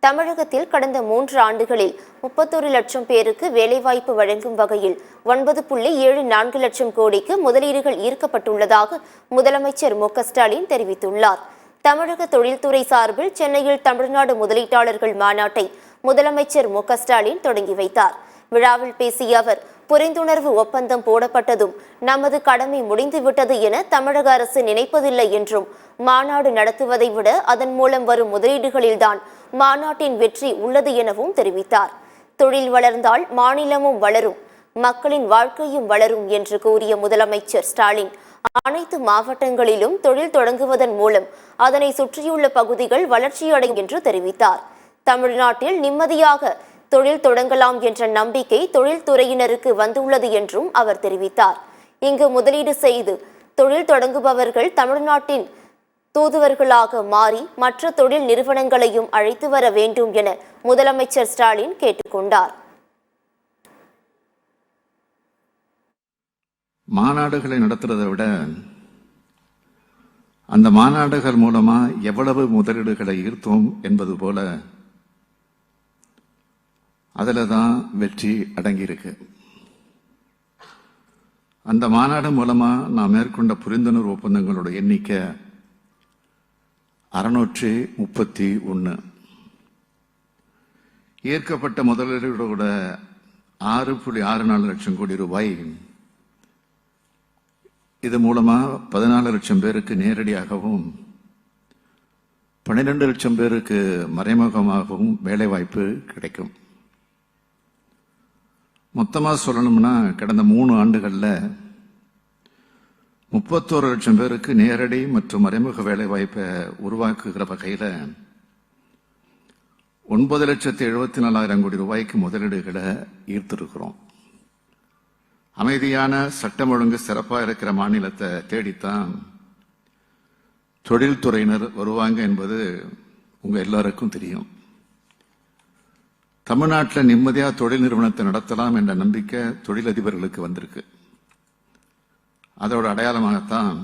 தமிழகத்தில் கடந்த 3 ஆண்டுகளில் 31 லட்சம் பேருக்கு வேலைவாய்ப்பு வழங்கும் வகையில் 9.74 லட்சம் கோடிக்கு முதலீடுகள் ஈர்க்கப்பட்டுள்ளதாக முதலமைச்சர் மு.க.ஸ்டாலின் தெரிவித்துள்ளார். தமிழக தொழில்துறை சார்பில் சென்னையில் தமிழ்நாடு முதலீட்டாளர்கள் மாநாட்டை முதலமைச்சர் மு.க.ஸ்டாலின் தொடங்கி வைத்தார். விழாவில் பேசிய அவர், புரிந்துணர்வு ஒப்பந்தம் போடப்பட்டதும் நமது கடமை முடிந்துவிட்டது என தமிழக அரசு நினைப்பதில்லை என்றும், மாநாடு நடத்துவதை விட அதன் மூலம் வரும் முதலீடுகளில்தான் மாநாட்டின் வெற்றி உள்ளது எனவும் தெரிவித்தார். தொழில் வளர்ந்தால் மாநிலமும் வளரும், மக்களின் வாழ்க்கையும் வளரும் என்று கூறிய முதலமைச்சர் ஸ்டாலின், அனைத்து மாவட்டங்களிலும் தொழில் தொடங்குவதன் மூலம் அதனை சுற்றியுள்ள பகுதிகள் வளர்ச்சியடையும் என்று தெரிவித்தார். தமிழ்நாட்டில் நிம்மதியாக தொழில் தொடங்கலாம் என்ற நம்பிக்கை தொழில்துறையினருக்கு வந்துள்ளது என்றும் அவர் தெரிவித்தார். இங்கு முதலீடு செய்து தொழில் தொடங்குபவர்கள் தமிழ்நாட்டின் தூதுவர்களாக மாறி மற்ற தொழில் நிறுவனங்களையும் அழைத்து வர வேண்டும் என முதலமைச்சர் ஸ்டாலின் கேட்டுக்கொண்டார். மாநாடுகளை நடத்துறதை விட அந்த மாநாடுகள் மூலமா எவ்வளவு முதலீடுகளை ஈர்த்தோம் என்பது போல அதுல தான் வெற்றி அடங்கியிருக்கு. அந்த மாநாடு மூலமா நாம் மேற்கொண்ட புரிந்துணர்வு ஒப்பந்தங்களோட எண்ணிக்கை 631. ஏற்கப்பட்ட முதலீடுகளோட 6.64 லட்சம் கோடி ரூபாய். இது மூலமா 14 லட்சம் பேருக்கு நேரடியாகவும் 12 லட்சம் பேருக்கு மறைமுகமாகவும் வேலைவாய்ப்பு கிடைக்கும். மொத்தமா சொல்லணும்னா கடந்த 3 ஆண்டுகள்ல 31 லட்சம் பேருக்கு நேரடி மற்றும் மறைமுக வேலை வாய்ப்பை உருவாக்குகிற வகையில 9,74,000 கோடி ரூபாய்க்கு முதலீடுகளை ஈர்த்திருக்கிறோம். அமைதியான சட்டம் ஒழுங்கு சிறப்பா இருக்கிற மாநிலத்தை தேடித்தான் தொழில்துறையினர் வருவாங்க என்பது உங்க எல்லாருக்கும் தெரியும். தமிழ்நாட்டில் நிம்மதியா தொழில் நிறுவனத்தை நடத்தலாம் என்ற நம்பிக்கை தொழிலதிபர்களுக்கு வந்திருக்கு. அதோட அடையாளமாகத்தான்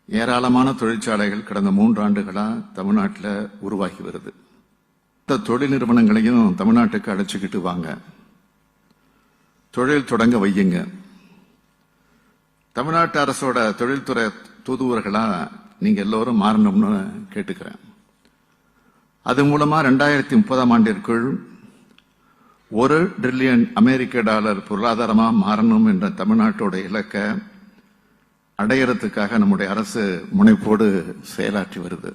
ஏராளமான தொழிற்சாலைகள் கடந்த 3 ஆண்டுகளா தமிழ்நாட்டில் உருவாகி வருது. தொழில் நிறுவனங்களையும் தமிழ்நாட்டுக்கு அழைச்சிக்கிட்டு வாங்க, தொழில் தொடங்க வையுங்க. தமிழ்நாட்டு அரசோட தொழில்துறை தூதுவர்களா நீங்க எல்லோரும் மாறணும்னு கேட்டுக்கிறேன். அது மூலமா 2030ஆம் ஆண்டிற்குள் $1 டிரில்லியன் அமெரிக்க பொருளாதாரமா மாறணும் என்ற தமிழ்நாட்டோட இலக்கை அடையறதுக்காக நம்முடைய அரசு முனைப்போடு செயலாற்றி வருது.